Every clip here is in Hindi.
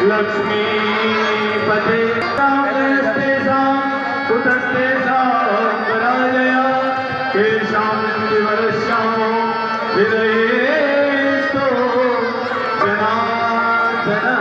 लक्ष्मी पते रामस्ते उतस्ते राजया केशां विवरश्यामो हृदयेस्तु जनार्दनः।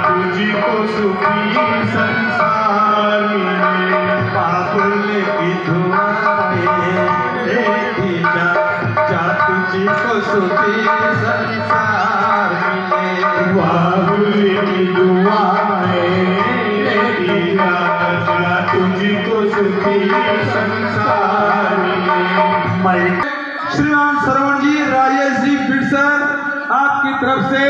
तुझको सुखी संसार मिले पागल की दुआएं तुझको सुखी संसार मिले बाबुल की दुआएं तुझको सुखी संसार मिले। श्रीमान श्रवण जी, राजेश जी बिटसर आपकी तरफ से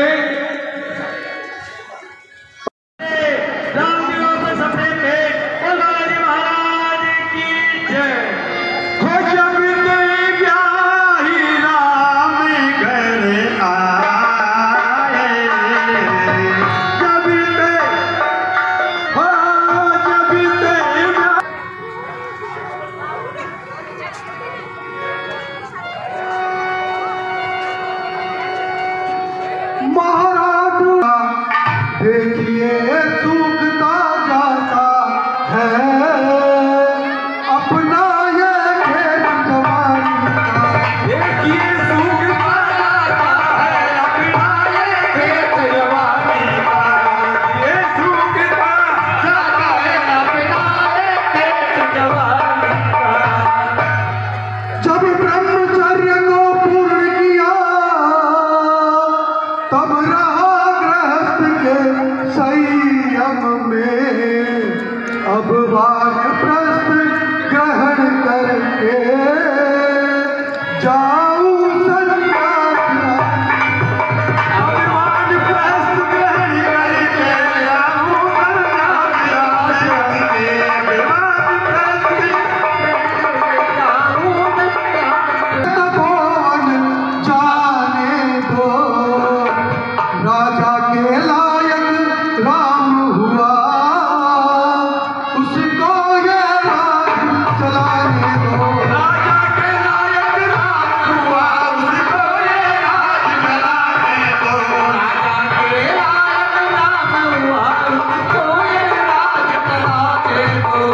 देखिए सूखता जाता है अपना ये खेत जवानी का। देखिए सूखता जाता है अपना ये खेत जवानी का। ये सूखता जाता है अपना ये खेत जवानी का। जब ब्रह्मचर्य को पूर्ण किया तब रहा संयम में अब वानप्रस्थ ग्रहण करके जाऊं सन्यास। अब वानप्रस्थ ग्रहण करके जाऊं तपोवन जाने दो राजा के राम हुआ उसको ये राज चलाने दो। राजा के लायक राम हुआ उसको ये राज चलाने दो। राजा के लायक राम हुआ उसको ये राज चलाने दो।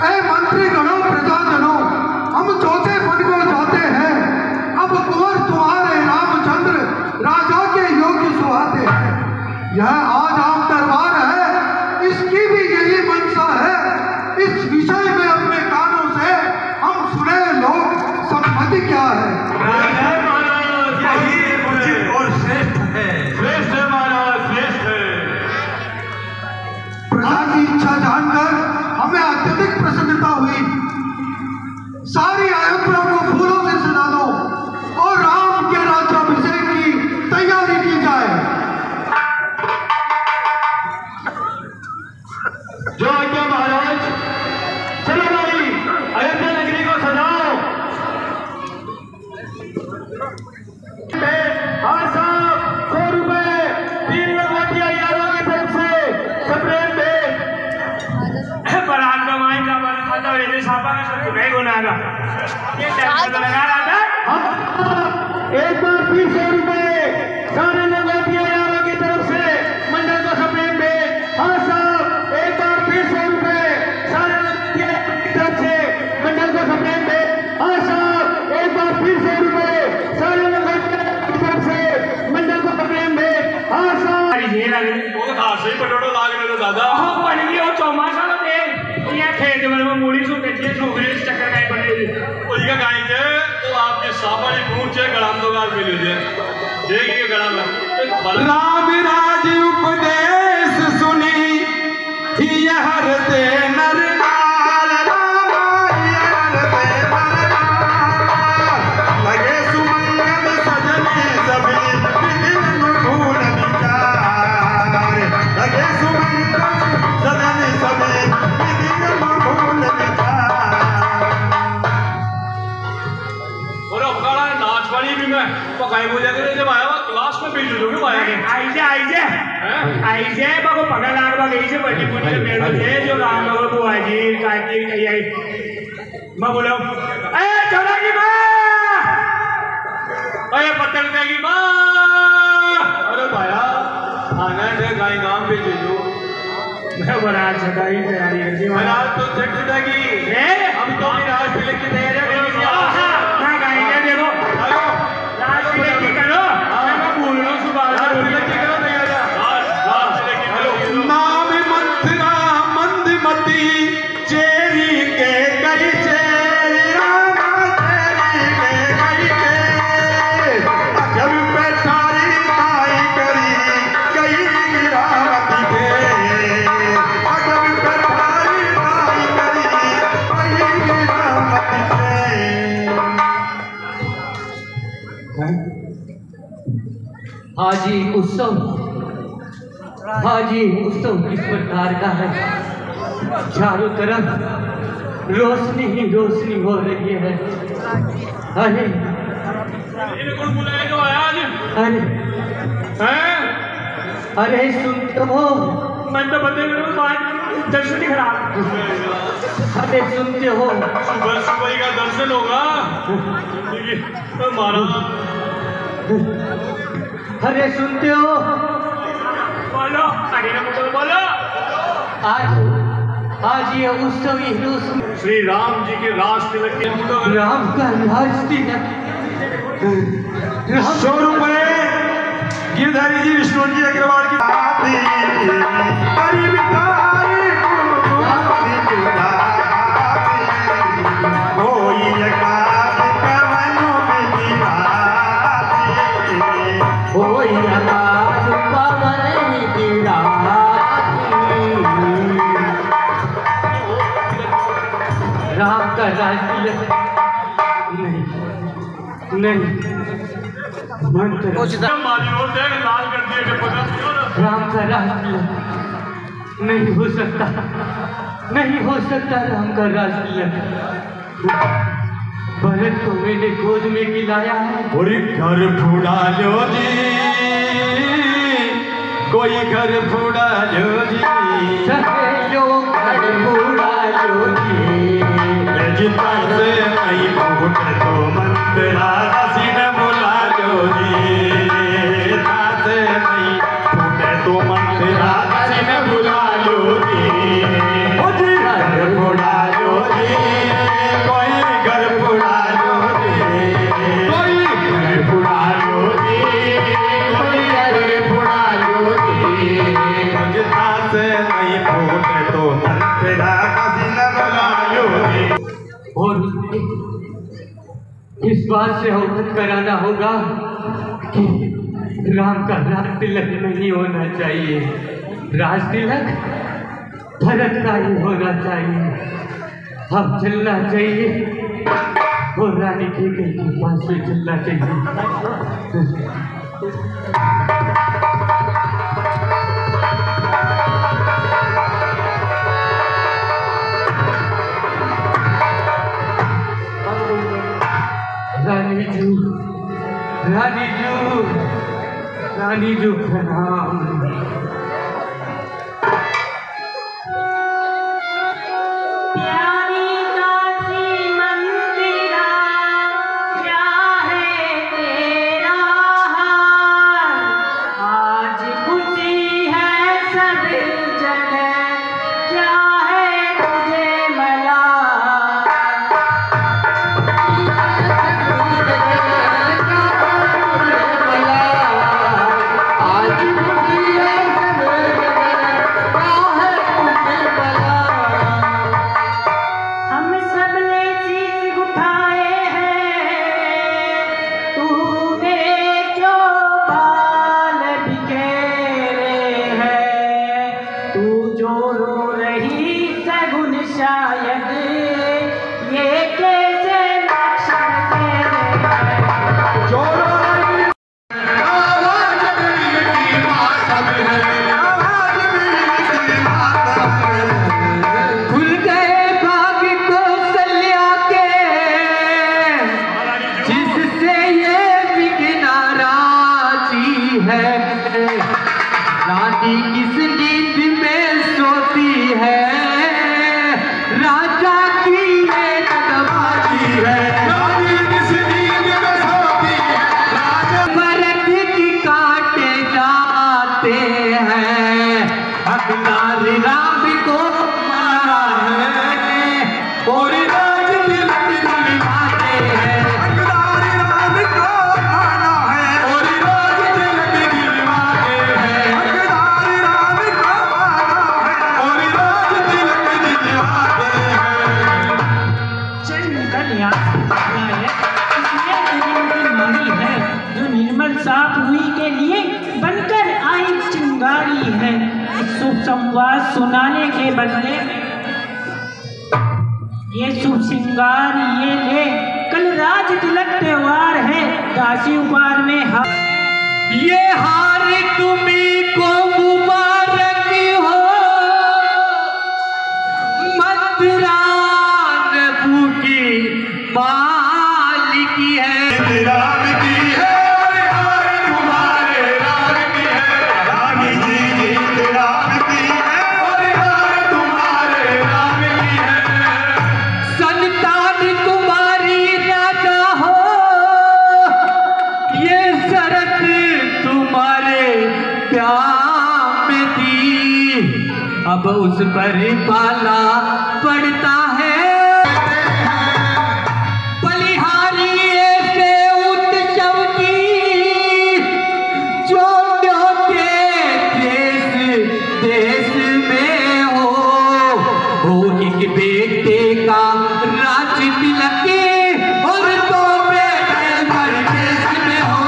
ऐ मंत्रीगणों प्रजाजनों, हम चौथे पद को जाते हैं। अब कुंवर तुम्हारे रामचंद्र राजा के योग्य सुहाते हैं। यह आज आप दरबार है, इसकी भी यही मंशा है। इस विषय में अपने कानों से हम सुने लोग सम्मति क्या है? यही उचित और श्रेष्ठ है। श्रेष्ठ है महाराज, श्रेष्ठ है। प्रजा की इच्छा जानकर हमें अत्यधिक प्रसन्नता हुई। सारी अयोध्या को फूलों से सजा दो और राम के राज्याभिषेक की तैयारी की जाए। जो आज्ञा महाराज। चलो भाई, अयोध्या नगरी को सजाओ। हाँ साहब, 100 रुपए 3 लगवटिया यारों की तरफ से सप्रेम भेंट। बारात का माई का बना खाता है सापा का सब नहीं गुनागा। ये टैक्स लगा रहा था। एक बार फिर 100 रुपए सारे लगवटिया यारों की तरफ से मंडल को सप्रेम भेंट। हाँ साहब, एक बार फिर 100 रुपए सारे लगवटिया की तरफ से मंडल को सप्रेम भेंट। हाँ साहब, एक बार फिर 100 रुपए सारे लगवटिया की तरफ से मंडल को सप्रेम भेंट। हाँ साहब, ये लगे वो तो खास ही पटोटो लाग रहे दादा। हाँ बन गया वो चौमासा तो दे ये खेत में मूड़ी सु बेटिए छोकरे चक्कर गाय बने उसका गाय के तो आपके सामान्य पूछ है गड़ाम दो गाल मिल जाए देखिए गड़ाम राम राज उपदेश सुनी यह हरते नर नार राम हरते नर नार लगे पकाई बोलिया करे जब आया क्लास में भेज दोगे आया के आईजे बाबू पगा लाग बा गई से बड़ी बुनी मेरे थे जो राम लोग बुआ जी काकी कही आई मैं बोला ए चौरा की मां ओए पत्थर देगी मां अरे भाया आना है गाय गांव पे जो मैं बरात सदाई तैयारी करती हूं बरात तो छठ छठागी हम तो रात तिलक की तैयारी करेंगे हां गाएंगे देखो हेलो रात तिलक की करो मैं बोल रहा हूं सुबह तिलक की करो तैयारी रात तिलक की हेलो नाम मंथरा मंदमती चेरी के कई चेरी रामा चेरी के कई के जब बैठारी माई करी कई गिरावती के जब बैठारी माई करी कई गिरावती के। हाजी उत्सव किस प्रकार का है? चारों तरफ रोशनी ही रोशनी हो रही है। अरे ये कौन बुलाया जो आया आज अरे हैं अरे सुनते हो? मैं तो बंदे को बात दर्शन ही खराब अरे सुनते हो? सुबह सुबह का दर्शन होगा तो मारा अरे सुनते हो? बोलो अरे ना बोलो आज ये उत्सव ही रोशनी श्री राम जी के राज तिलक के राम का राज तिलक राम 100 रुपए गिरधारी जी विष्णु जी अग्रवाल की राम का राज तिलक नहीं मंत्र लाल कर दिए राम का राज तिलक नहीं हो सकता राम का राज तिलक। भरत को मैंने गोद में खिलाया है। और घर फूड़ा लो जी कोई घर फूड़ा लो जी सहेलो घर फूड़ा लो जी जितना से नहीं फूट तो मंत्रा हसीन बुला लो जी जितना से नहीं फूटे तो मंत्रा हसीन बुला लो जी घर फूड़ा लो जी कोई घर फूड़ा लो जी कोई घर फूड़ा लो जी कोई घर फूड़ा लो जी जितना से नहीं फूटे तो मंत्रा हसीन बुला लो जी। और इस बात से अवगत कराना होगा कि राम का राज तिलक नहीं होना चाहिए, राज तिलक भरत का ही होना चाहिए। अब चलना चाहिए और रानी के पास से चलना चाहिए। रानी जू प्रणाम। प्यारी काशी मंदिरा क्या है तेरा हाल? आज खुशी है सब जगह क्या है तुझे मला? आज लिहाज है, इसलिए उनकी मारी है जो निर्मल साफ हुई के लिए बनकर आई चिंगारी है। शुभ संवाद सुनाने के बदले ये शुभ श्रृंगार ये ले, कल राज तिलक त्योहार है, दासी उपहार में ये हार तुम्ही को मुबारक हो, मदरान भूखी मालिकी है। राम की है और हार तुम्हारे राम की है, रानी जी जीत राम की है और हार तुम्हारे राम की है। संतान तुम्हारी राजा हो, ये शरत तुम्हारे प्यार में थी, अब उस पर पाला पड़ता है। बलिहारी ऐसे उत्सव की जो न्योते देश देश में हो एक बेटे का राज तिलक और दो बेटे भर देश में हो।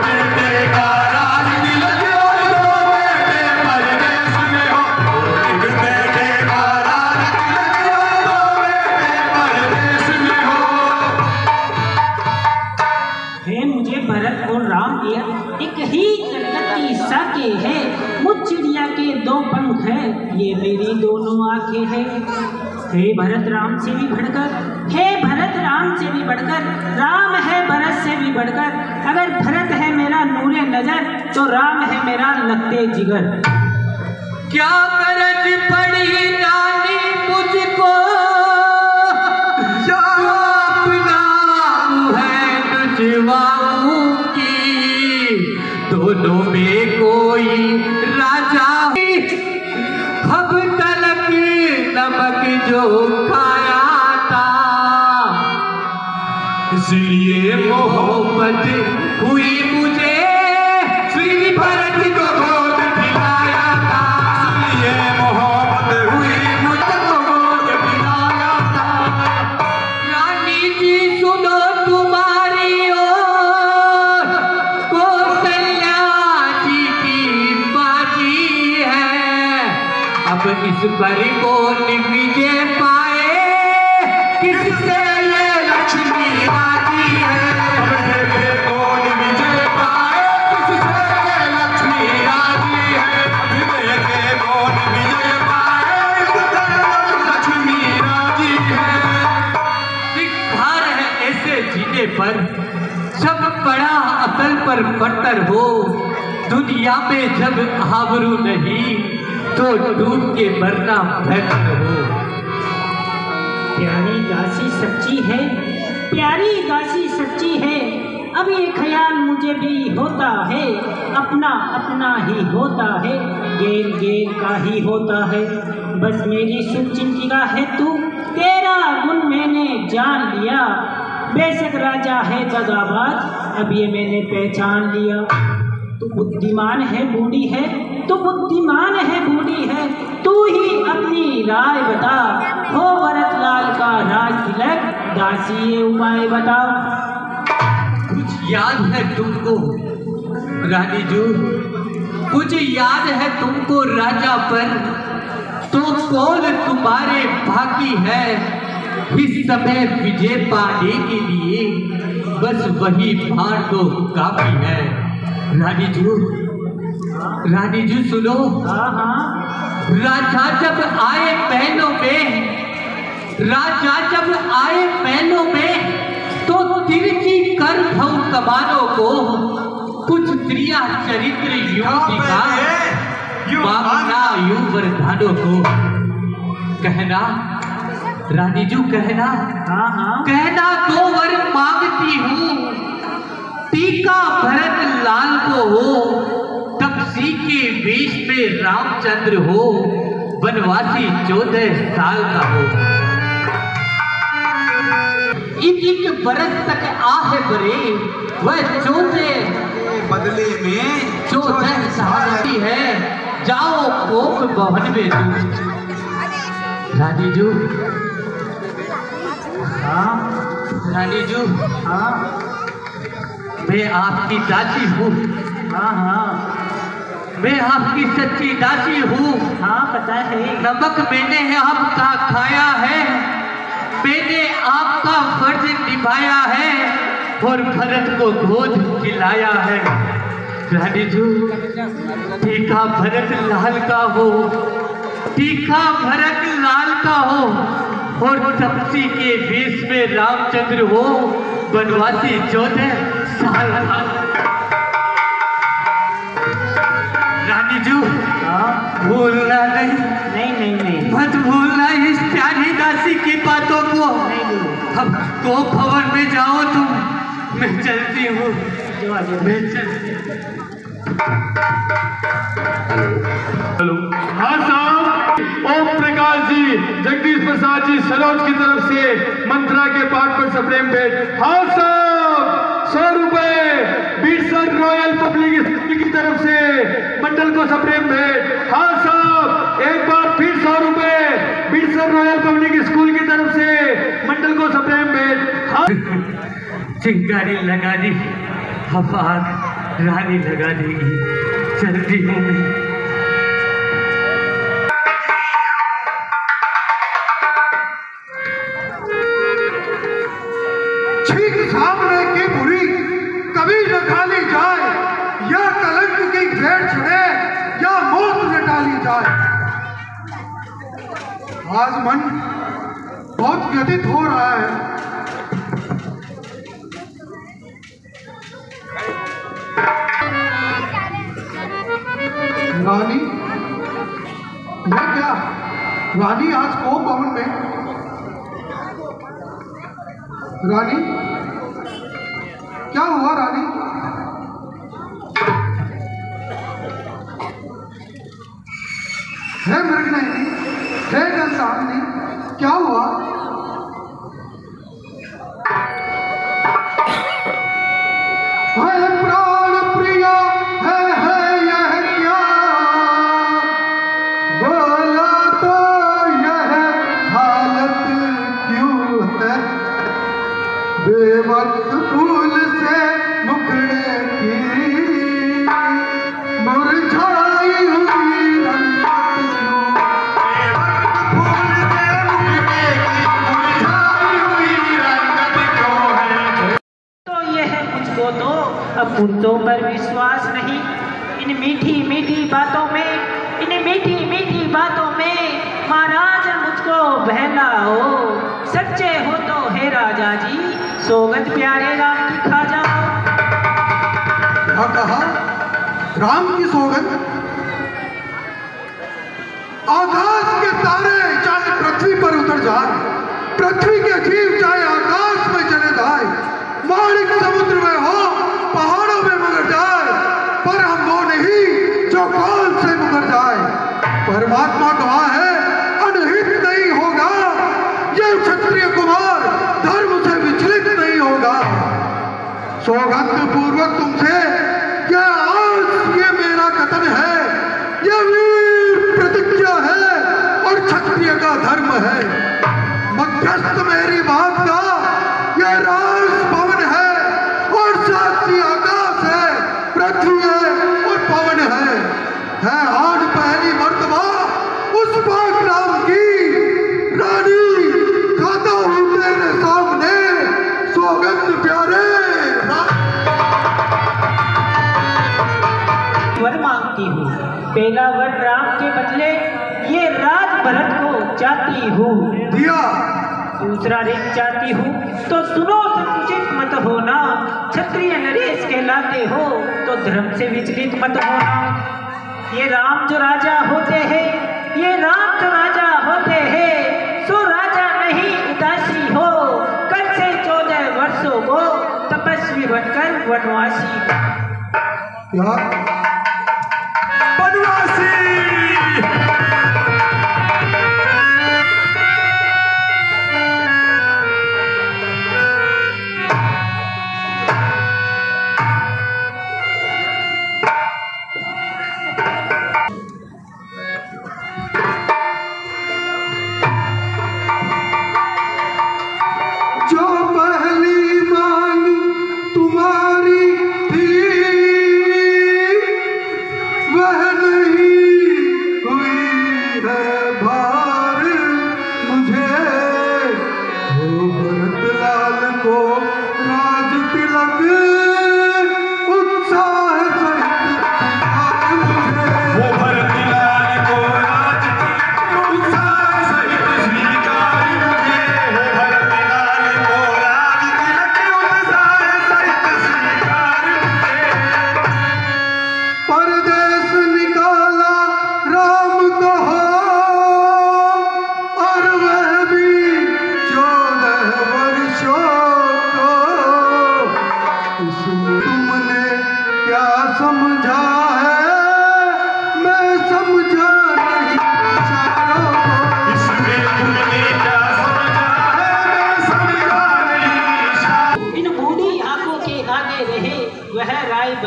बेटे का राज तिलक और दो बेटे परदेश में हो, एक बेटे का राज तिलक और दो बेटे परदेश में हो। है मुझे भरत और राम दिया, एक ही कलकत्ती साके है, मुझ चिड़िया के दो पंख हैं, ये मेरी दोनों आंखें हैं। हे भरत राम से भी बढ़कर, हे भरत राम से भी बढ़कर, राम है भरत से भी बढ़कर। अगर भरत है मेरा नूरे नजर, तो राम है मेरा लगते जिगर। क्या गरज पड़ी नानी मुझको, जो अपना है तुझवाऊं की, दोनों में कोई राजा अब तलक नमक जो खाया था, इसलिए मोहब्बत हुई मुझे श्री भरत को गोद दिलाया था। ये मोहब्बत हुई मुझको गोद दिलाया था। रानी जी सुनो तुम्हारी ओर, कौशल्या जी की बाजी है, अब इस पर कौन विजय पाए, किससे ये लक्ष्मी राजी है। अब देखे कौन विजय पाए, किससे लक्ष्मी राजी है। अब देखे कौन विजय पाए, किससे लक्ष्मी राजी है। सिखार है ऐसे जीने पर जब बड़ा अकल पर पत्थर हो, दुनिया में जब आबरू नहीं तो डूब के मरना बेहतर हो। प्यारी दासी सच्ची है, प्यारी दासी सच्ची है, अब ये ख्याल मुझे भी होता है, अपना अपना ही होता है, गेर गेर का ही होता है। बस मेरी शुभ चिंतिका है तू, तेरा गुण मैंने जान लिया, बेशक राजा है दगाबाज, अब ये मैंने पहचान लिया। तू बुद्धिमान है बूढ़ी है, तू बुद्धिमान है बूढ़ी है, तू ही अपनी राय बता, हो भरत लाल का राज तिलक, दासी ये उपाय बता। कुछ याद है तुमको रानी जू, कुछ याद है तुमको राजा पर, तो कौन तुम्हारे बाकी है इस समय विजय पाने के लिए, बस वही भार तो काफी है। रानी जू सुनो, हाँ हाँ राजा जब आए महलों में, राजा जब आए महलों में, तो तिरछी कर भव कमानों को कुछ क्रिया चरित्र यूं दिखा, मांगना यूं वरदानों को। कहना रानी जू, कहना हाँ हाँ कहना दो वर मांगती हूँ, टीका भरत लाल को हो, तपसी के वेश में रामचंद्र हो, वनवासी 14 साल का हो। एक बरस तक आहे बरे, वह 14 बदले में 14 साल की है, जाओ कोक भवन में तू। रानी जू हाँ रानी जू, हाँ मैं आपकी दासी हूँ। हाँ हाँ मैं आपकी सच्ची दासी हूँ। हाँ पता है। नमक मैंने आपका खाया है, मैंने आपका फर्ज निभाया है और भरत को गोद खिलाया है। रानी जू, टीका भरत लाल का हो, टीका भरत लाल का हो और तपसी के वेश में रामचंद्र हो, बनवासी 14 साल का। रानी जू, भूलना नहीं, मत भूलना इस प्यारी दासी की बातों को। अब तो भवन में जाओ तुम, मैं चलती हूँ, मैं चलती हूँ। हेलो, हाँ साहब, ओम प्रकाश जी, जगदीश प्रसाद जी सरोज की तरफ से मंत्रा के पाठ पर सप्रेम भेंट। हाँ साहब, 100 रुपए बीटसन रॉयल पब्लिक स्कूल की तरफ से मंडल को सप्रेम भेंट। हाँ साहब, एक बार फिर 100 रुपए बीटसन रॉयल पब्लिक स्कूल की तरफ से मंडल को सप्रेम भेंट। हाँ चिंगारी लगा दी, अब आग रानी लगा देगी, चलती हूँ मैं। छींक सामने की बुरी कभी न खाली जाए, या कलंक की भेंट चढ़े या मौत न टाली जाए। आज मन बहुत व्यथित हो रहा है। रानी, ये क्या? रानी आज को भवन में? रानी, क्या हुआ रानी? है मृगनयनी, है गंधामनी, क्या हुआ? है प्राण प्रिया, है यह क्या? बोला तो यह हालत क्यों है? बेवक्त फूल से मुखड़े की मुरझाई हुई रंगत क्यों? बेवक्त फूल से मुखड़े की मुरझाई हुई रंगत क्यों है? तो यह है मुझको तो अब पुरजों पर विश्वास नहीं। इन मीठी मीठी बातों में, इन मीठी मीठी बातों में महाराज मुझको बहलाओ। सच्चे हो तो हे राजा जी, सौगंध प्यारे राम की खा जाओ। क्या कहा? राम की सौगंध? आकाश के तारे चाहे पृथ्वी पर उतर जाए, पृथ्वी के जीव चाहे आकाश में चले जाए, माणिक समुद्र में हो, पहाड़ों में मुकर जाए, पर हम वो नहीं जो काल से मुकर जाए। परमात्मा गवाह है, अनहित नहीं होगा ये क्षत्रिय कुमार, धर्म से विचलित नहीं होगा। सौगंध पूर्वक तुमसे ये आज ये मेरा कथन है, ये वीर प्रतिज्ञा है और क्षत्रिय का धर्म है। मध्यस्थ मेरी बात का ये राज भवन है और साक्षी आकाश है, पृथ्वी है और पवन है आज पहली मर्तबा उस पाक राम की रानी खाता हूँ तेरे सामने सौगंध प्यारे। वर मांगती हूँ, पहला वर राम के बदले ये राज भरत को चाहती हूँ। दिया। दूसरा रिंग चाहती हूँ तो सुनो, संकुचित मत होना। क्षत्रिय नरेश कहलाते हो तो धर्म से विचलित मत होना। ये राम जो राजा होते हैं, ये राम जो राजा होते हैं, सो राजा नहीं उदासी हो। कल से 14 वर्षों को तपस्वी बनकर वनवासी। क्या? बनवासी।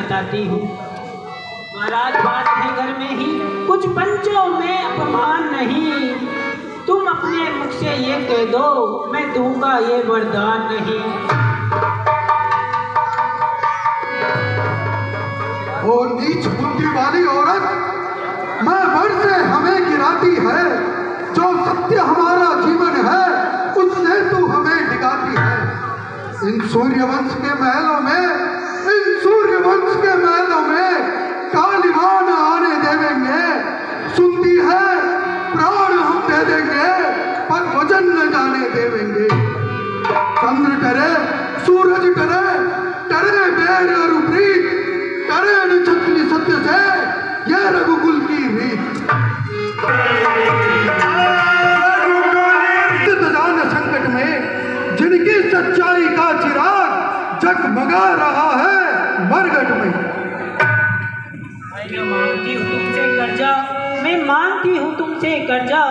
बताती हूँ। महाराज बात है घर में ही, कुछ पंचों में अपमान नहीं। तुम अपने मुख से ये कह दो, मैं दूंगा ये वरदान नहीं। ओ नीच बुद्धि वाली औरत, मैं घर से हमें गिराती है। जो सत्य हमारा जीवन है उससे तू हमें डिगाती है। इन सूर्यवंश के महलों में कालीवान आने देवेंगे। सुनती है प्राण हम दे देंगे, पर वजन न जाने देवेंगे। चंद्र डरे, सूरज डरे, डरे बेर और प्रीत, डरे न छत्री सत्य से, यह रघुकुल की रीत। जान संकट में जिनकी सच्चाई का चिराग जगमगा रहा है मरघट में। मैं मांगती हूँ तुमसे कर्जा, मैं मांगती हूँ तुमसे कर्जा,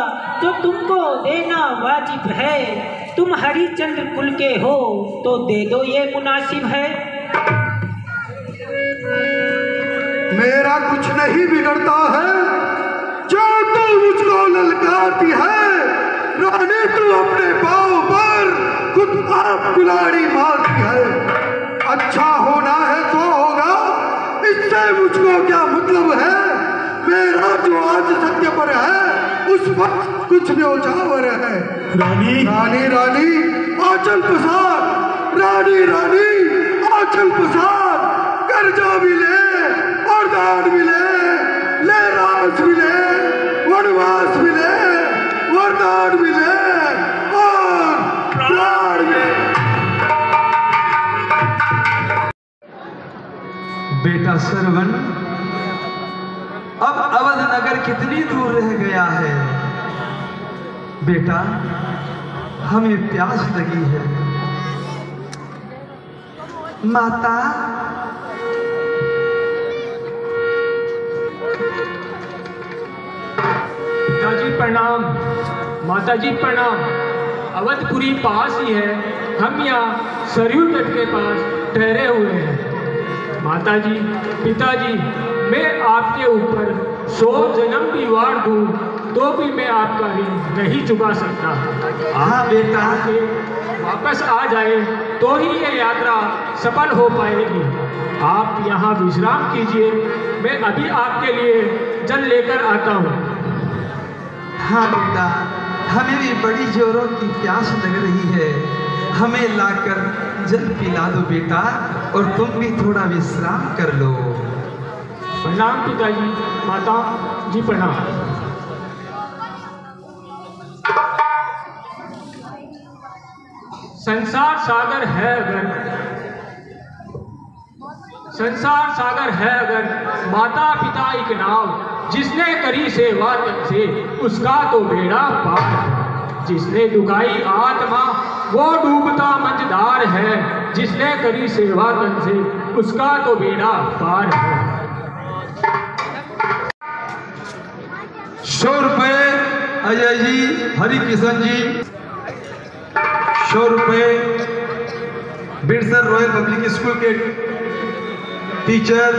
जो तुमको देना वाजिब है। तुम हरिचंद्र कुल के हो तो दे दो ये मुनासिब है। मेरा कुछ नहीं बिगड़ता है जो तू मुझको ललकारती है। रानी तू अपने पाँव पर खुद आप कुल्हाड़ी मारती है। अच्छा होना है तो होगा, इससे मुझको क्या मतलब है। मेरा जो आज सत्य पर है उस वक्त कुछ न्योछावर है। रानी रानी रानी आंचल पसार, रानी रानी आंचल पसार। कर्जा भी ले और दान भी ले, ले रास भी ले, वनवास भी ले, वरदान भी ले और प्राण भी ले। बेटा श्रवण, अब अवध नगर कितनी दूर रह गया है। बेटा हमें प्यास लगी है। माता पिताजी प्रणाम, माताजी प्रणाम। अवधपुरी पास ही है, हम यहाँ सरयू तट के पास ठहरे हुए हैं। माताजी पिताजी, मैं आपके ऊपर 100 जन्म भी वार दूँ तो भी मैं आपका ऋण नहीं चुका सकता। हाँ बेटा, आके वापस आ जाए तो ही ये यात्रा सफल हो पाएगी। आप यहाँ विश्राम कीजिए, मैं अभी आपके लिए जल लेकर आता हूँ। हाँ बेटा, हमें भी बड़ी जोरों की प्यास लग रही है। हमें लाकर जल पिला दो बेटा, और तुम भी थोड़ा विश्राम कर लो। प्रणाम पिताजी, माता जी प्रणाम। संसार सागर है अगर माता पिता एक नाव, जिसने करी सेवा तन से उसका तो बेड़ा पार। जिसने दुखाई आत्मा वो डूबता मंझधार है, जिसने करी सेवा तन से उसका तो बेड़ा पार है। 100 रुपये अजय जी, हरि किशन जी। 100 रुपये बिरसर रॉयल पब्लिक स्कूल के टीचर,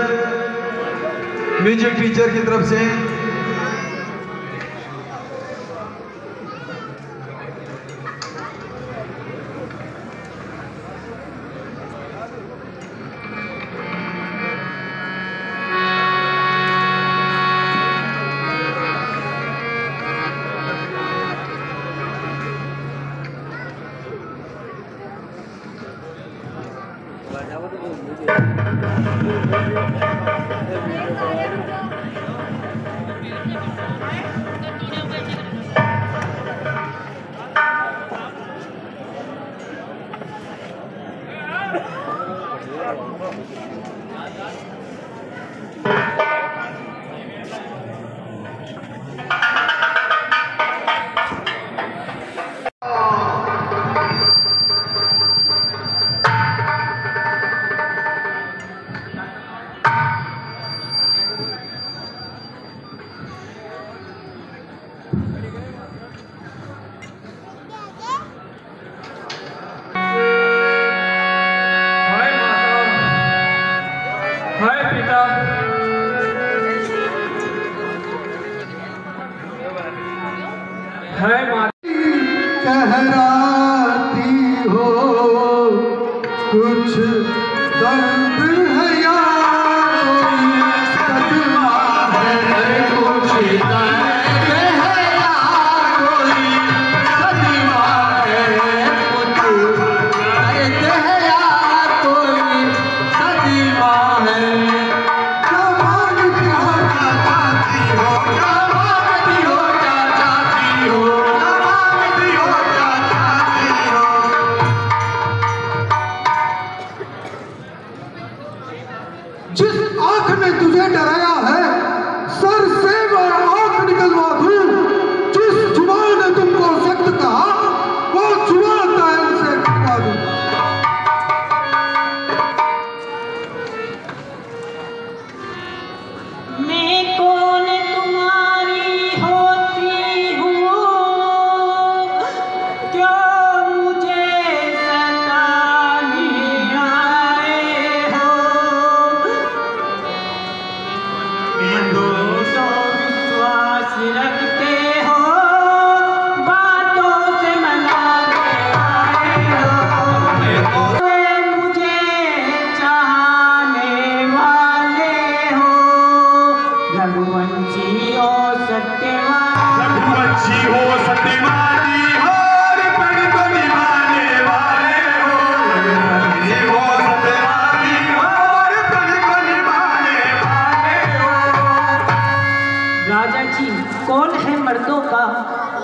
म्यूजिक टीचर की तरफ से। है माता कहराती हो कुछ दर्द है या कोई सदमा है, कुछ दर्द है या कोई सदमा है, कुछ दर्द है या कोई सदमा है। क्या मांगती हो क्या चाहती हो, क्या मांगती हो क्या चाहती हो, क्या मांगती हो क्या चाहती हो। जिस आंख ने तुझे डराया है सर से वो आंख निकलवा दूं, जिस जुबान ने तुमको सख्त कहा वो जुबान कायम से कटवा दूं। मैं कौन तुम्हारी होती हूँ, क्या मुझे सताने आए हो। भरोसा विश्वास रखते हो, बातों से मनाते आए हो। मुझे चाहने वाले हो, रघुवंशी हो सत्यवान। रघुवंशी हो सत्यवादी हो, प्रण को निभाने वाले हो। रघुवंशी हो सत्यवादी हो, प्रण को निभाने वाले हो। राजा जी कौन है मर्दों का,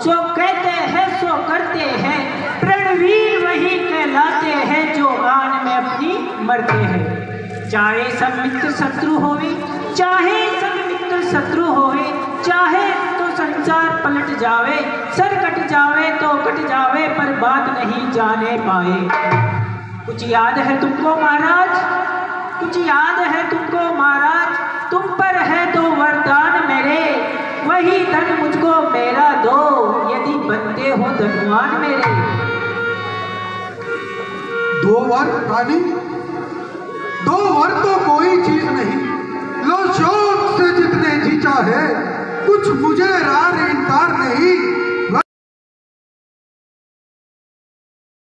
जो कहते हैं सो करते हैं। प्रणवीर वही कहलाते हैं जो आन में अपनी मरते हैं। चाहे सब मित्र शत्रु होवे, चाहे सब मित्र शत्रु होवे, चाहे तो संसार पलट जावे, सर कट जावे तो कट जावे, पर बात नहीं जाने पाए। कुछ याद है तुमको महाराज, कुछ याद है तुमको महाराज, तुम पर है तो वरदान मेरे, वही धन मुझको मेरा दो, यदि बनते हो धनवान मेरे। दो वर रानी, दो वर तो कोई चीज नहीं, लो शौक से जितने जी चाहे, कुछ मुझे रार इनकार नहीं।